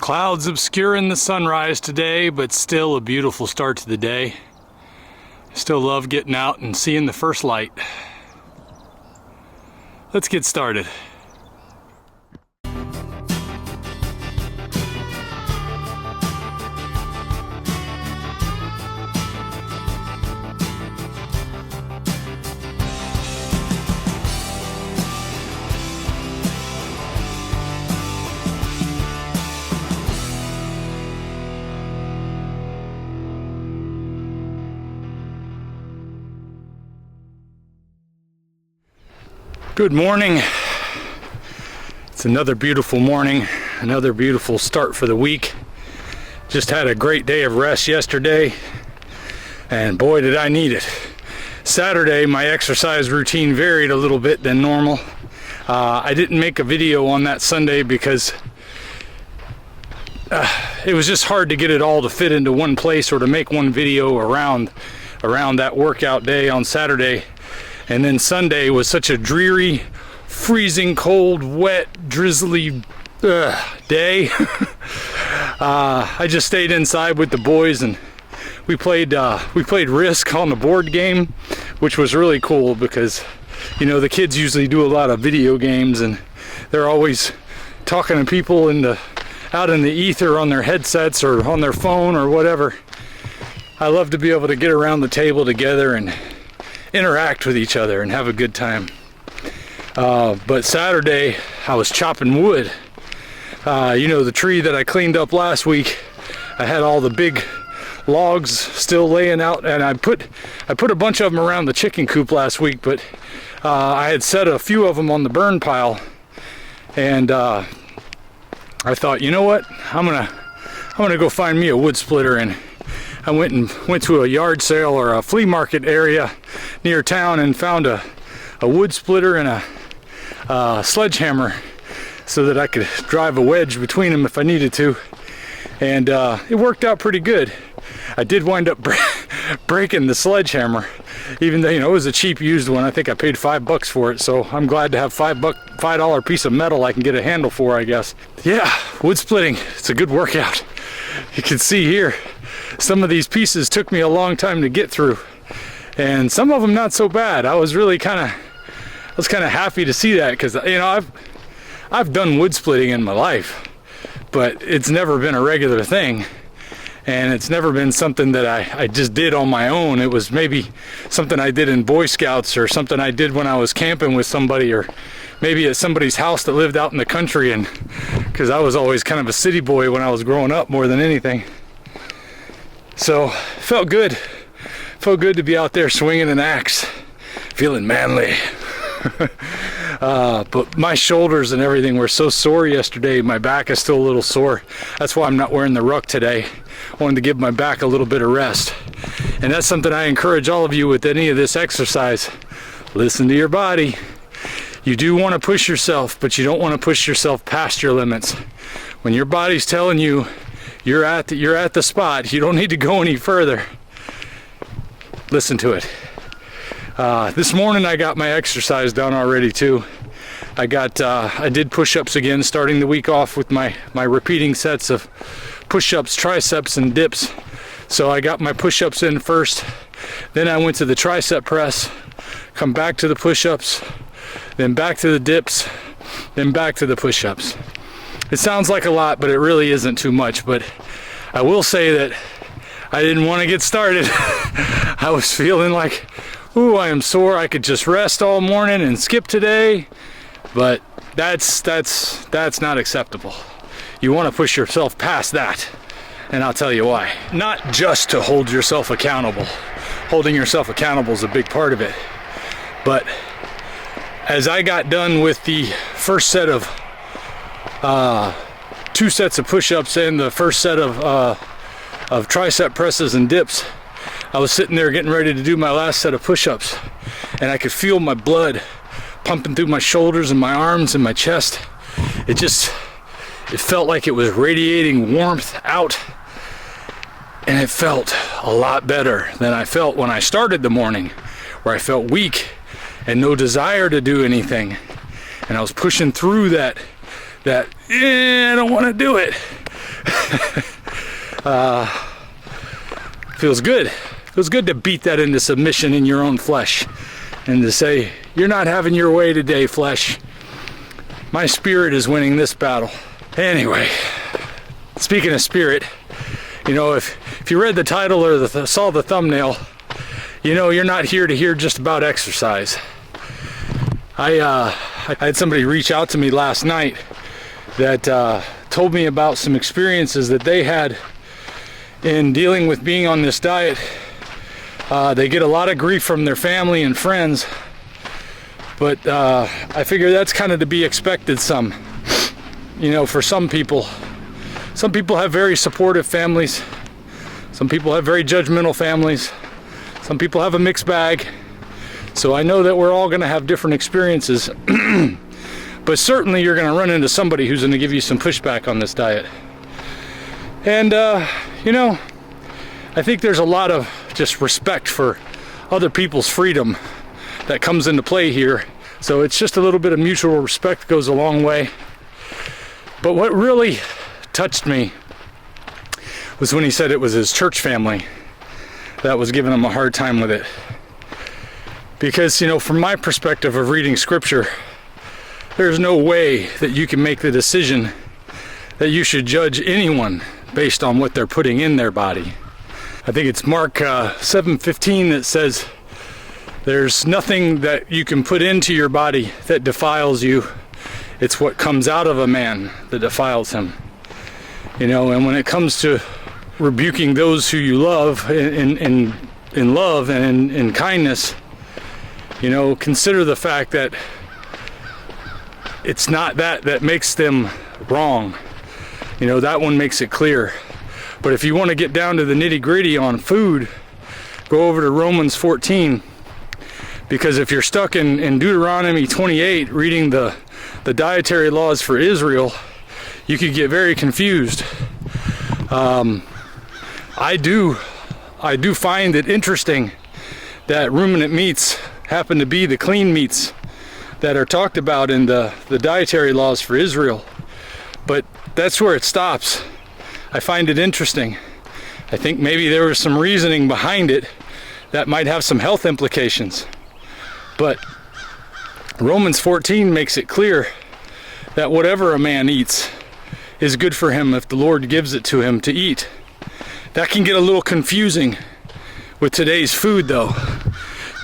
Clouds obscuring the sunrise today, but still a beautiful start to the day. Still love getting out and seeing the first light. Let's get started. Good morning. It's another beautiful morning, another beautiful start for the week. Just had a great day of rest yesterday, and boy did I need it. Saturday my exercise routine varied a little bit than normal. I didn't make a video on that Sunday because it was just hard to get it all to fit into one place or to make one video around that workout day on Saturday. And then Sunday was such a dreary, freezing cold, wet, drizzly day. I just stayed inside with the boys and we played Risk on the board game, which was really cool because, you know, the kids usually do a lot of video games and they're always talking to people out in the ether on their headsets or on their phone or whatever. I love to be able to get around the table together and interact with each other and have a good time. But Saturday I was chopping wood. You know, the tree that I cleaned up last week, I had all the big logs still laying out, and I put a bunch of them around the chicken coop last week, but I had set a few of them on the burn pile, and I thought, you know what, I'm gonna go find me a wood splitter. And I went to a yard sale or a flea market area near town and found a wood splitter and a sledgehammer so that I could drive a wedge between them if I needed to. And it worked out pretty good. I did wind up breaking the sledgehammer, even though, you know, it was a cheap used one. I think I paid $5 for it, so I'm glad to have $5 piece of metal I can get a handle for, I guess. Yeah, wood splitting, it's a good workout. You can see here, some of these pieces took me a long time to get through, and some of them not so bad. I was kind of happy to see that, because, you know, I've done wood splitting in my life, but it's never been a regular thing, and it's never been something that I just did on my own. It was maybe something I did in Boy Scouts, or something I did when I was camping with somebody, or maybe at somebody's house that lived out in the country, and because I was always kind of a city boy when I was growing up more than anything. So felt good to be out there swinging an axe, feeling manly. But my shoulders and everything were so sore yesterday. My back is still a little sore. That's why I'm not wearing the ruck today. I wanted to give my back a little bit of rest, and that's something I encourage all of you with any of this exercise. Listen to your body. You do want to push yourself, but you don't want to push yourself past your limits. When your body's telling you you're at the spot, you don't need to go any further. Listen to it. This morning I got my exercise done already too. I did push-ups again, starting the week off with my repeating sets of push-ups, triceps, and dips. So I got my push-ups in first, then I went to the tricep press, come back to the push-ups, then back to the dips, then back to the push-ups. It sounds like a lot, but it really isn't too much. But I will say that I didn't want to get started. I was feeling like, ooh, I am sore. I could just rest all morning and skip today. But that's not acceptable. You want to push yourself past that. And I'll tell you why. Not just to hold yourself accountable. Holding yourself accountable is a big part of it. But as I got done with the first set of 2 sets of push-ups and the first set of tricep presses and dips, I was sitting there getting ready to do my last set of push-ups, and I could feel my blood pumping through my shoulders and my arms and my chest. It felt like it was radiating warmth out, and it felt a lot better than I felt when I started the morning, where I felt weak and no desire to do anything, and I was pushing through that I don't want to do it. Feels good. Feels good to beat that into submission in your own flesh and to say, you're not having your way today, flesh. My spirit is winning this battle. Anyway, speaking of spirit, you know, if you read the title or saw the thumbnail, you know you're not here to hear just about exercise. I had somebody reach out to me last night that told me about some experiences that they had in dealing with being on this diet. They get a lot of grief from their family and friends, but I figure that's kind of to be expected some. You know, for some people have very supportive families. Some people have very judgmental families. Some people have a mixed bag. So I know that we're all going to have different experiences. But certainly you're going to run into somebody who's going to give you some pushback on this diet. And, you know, I think there's a lot of just respect for other people's freedom that comes into play here. So it's just a little bit of mutual respect goes a long way. But what really touched me was when he said it was his church family that was giving him a hard time with it. Because, you know, from my perspective of reading scripture, there's no way that you can make the decision that you should judge anyone based on what they're putting in their body. I think it's Mark 7:15 that says there's nothing that you can put into your body that defiles you. It's what comes out of a man that defiles him. You know, and when it comes to rebuking those who you love in love and in kindness, you know, consider the fact that it's not that makes them wrong. You know, that one makes it clear. But if you want to get down to the nitty-gritty on food, go over to Romans 14. Because if you're stuck in Deuteronomy 28 reading the dietary laws for Israel, you could get very confused. I do find it interesting that ruminant meats happen to be the clean meats that are talked about in the dietary laws for Israel. But that's where it stops. I find it interesting. I think maybe there was some reasoning behind it that might have some health implications. But Romans 14 makes it clear that whatever a man eats is good for him if the Lord gives it to him to eat. That can get a little confusing with today's food though,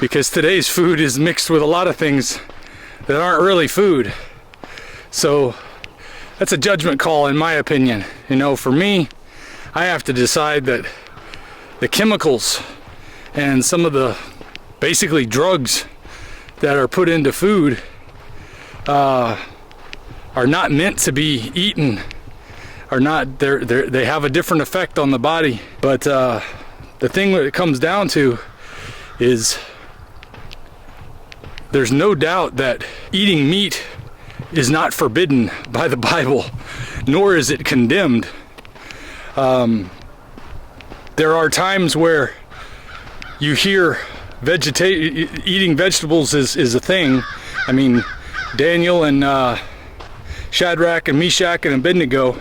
because today's food is mixed with a lot of things that aren't really food. So that's a judgment call in my opinion. You know, for me, I have to decide that the chemicals and some of the basically drugs that are put into food are not meant to be eaten, are not, they have a different effect on the body. But the thing that it comes down to is there's no doubt that eating meat is not forbidden by the Bible, nor is it condemned. There are times where you hear eating vegetables is a thing. I mean, Daniel and Shadrach and Meshach and Abednego,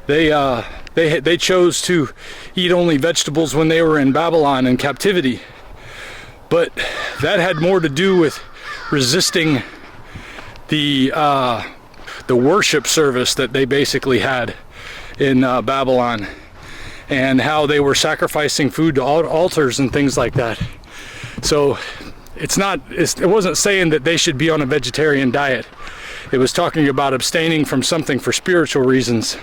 they chose to eat only vegetables when they were in Babylon in captivity. But that had more to do with resisting the worship service that they basically had in Babylon, and how they were sacrificing food to altars and things like that. So it wasn't saying that they should be on a vegetarian diet. It was talking about abstaining from something for spiritual reasons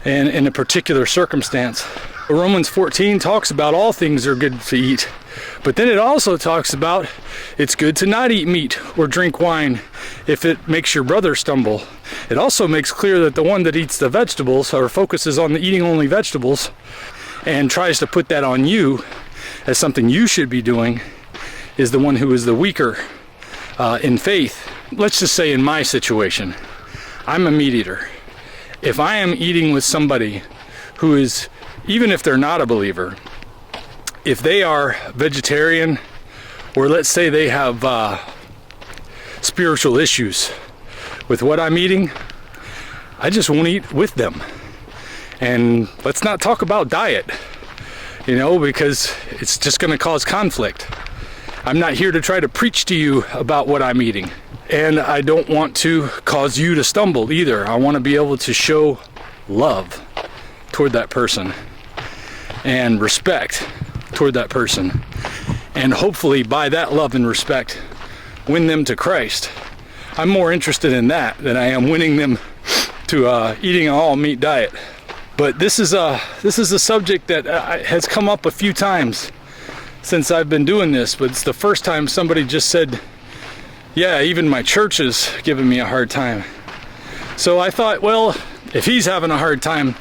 and in a particular circumstance. Romans 14 talks about all things are good to eat, but then it also talks about it's good to not eat meat or drink wine if it makes your brother stumble. It also makes clear that the one that eats the vegetables or focuses on the eating only vegetables and tries to put that on you as something you should be doing is the one who is the weaker in faith. Let's just say in my situation, I'm a meat eater. If I am eating with somebody who is, even if they're not a believer, if they are vegetarian, or let's say they have spiritual issues with what I'm eating, I just won't eat with them. And let's not talk about diet, you know, because it's just going to cause conflict. I'm not here to try to preach to you about what I'm eating. And I don't want to cause you to stumble either. I want to be able to show love toward that person and respect toward that person. And hopefully by that love and respect, win them to Christ. I'm more interested in that than I am winning them to eating an all-meat diet. But this is a subject that has come up a few times since I've been doing this, but it's the first time somebody just said, yeah, even my church is giving me a hard time. So I thought, well, if he's having a hard time,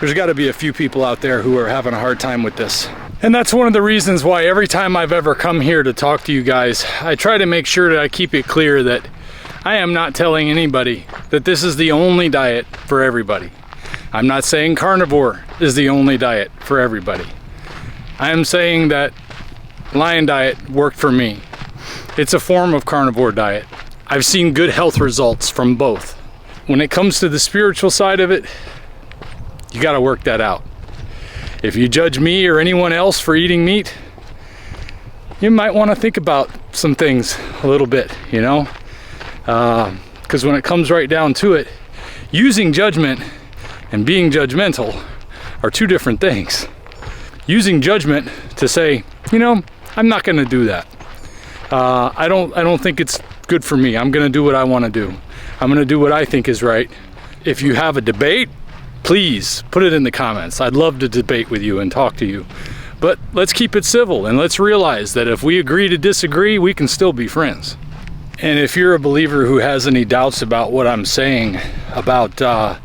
there's got to be a few people out there who are having a hard time with this. And that's one of the reasons why every time I've ever come here to talk to you guys, I try to make sure that I keep it clear that I am not telling anybody that this is the only diet for everybody. I'm not saying carnivore is the only diet for everybody. I am saying that lion diet worked for me. It's a form of carnivore diet. I've seen good health results from both. When it comes to the spiritual side of it, you got to work that out. If you judge me or anyone else for eating meat, you might want to think about some things a little bit, you know? Because when it comes right down to it, using judgment and being judgmental are two different things. Using judgment to say, you know, I'm not going to do that. I don't think it's good for me. I'm going to do what I want to do. I'm going to do what I think is right. If you have a debate, please put it in the comments. I'd love to debate with you and talk to you. But let's keep it civil, and let's realize that if we agree to disagree, we can still be friends. And if you're a believer who has any doubts about what I'm saying about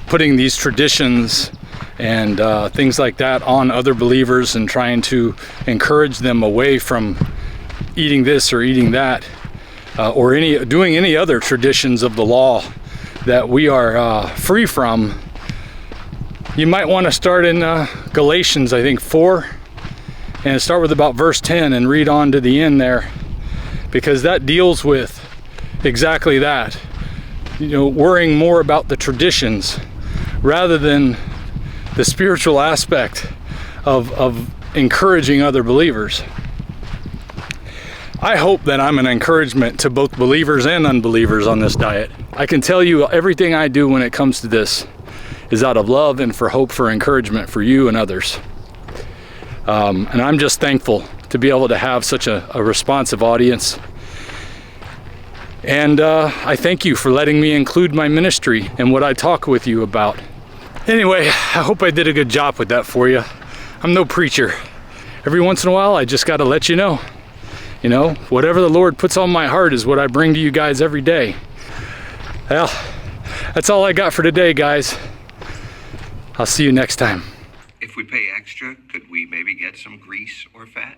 putting these traditions and things like that on other believers and trying to encourage them away from eating this or eating that, or doing any other traditions of the law that we are free from, you might want to start in Galatians, I think 4, and start with about verse 10 and read on to the end there, because that deals with exactly that. You know, worrying more about the traditions rather than the spiritual aspect of encouraging other believers. I hope that I'm an encouragement to both believers and unbelievers on this diet. I can tell you everything I do when it comes to this is out of love and for hope, for encouragement for you and others. And I'm just thankful to be able to have such a responsive audience. And I thank you for letting me include my ministry in what I talk with you about. Anyway, I hope I did a good job with that for you. I'm no preacher. Every once in a while, I just got to let you know. You know, whatever the Lord puts on my heart is what I bring to you guys every day. Well, that's all I got for today, guys. I'll see you next time. If we pay extra, could we maybe get some grease or fat?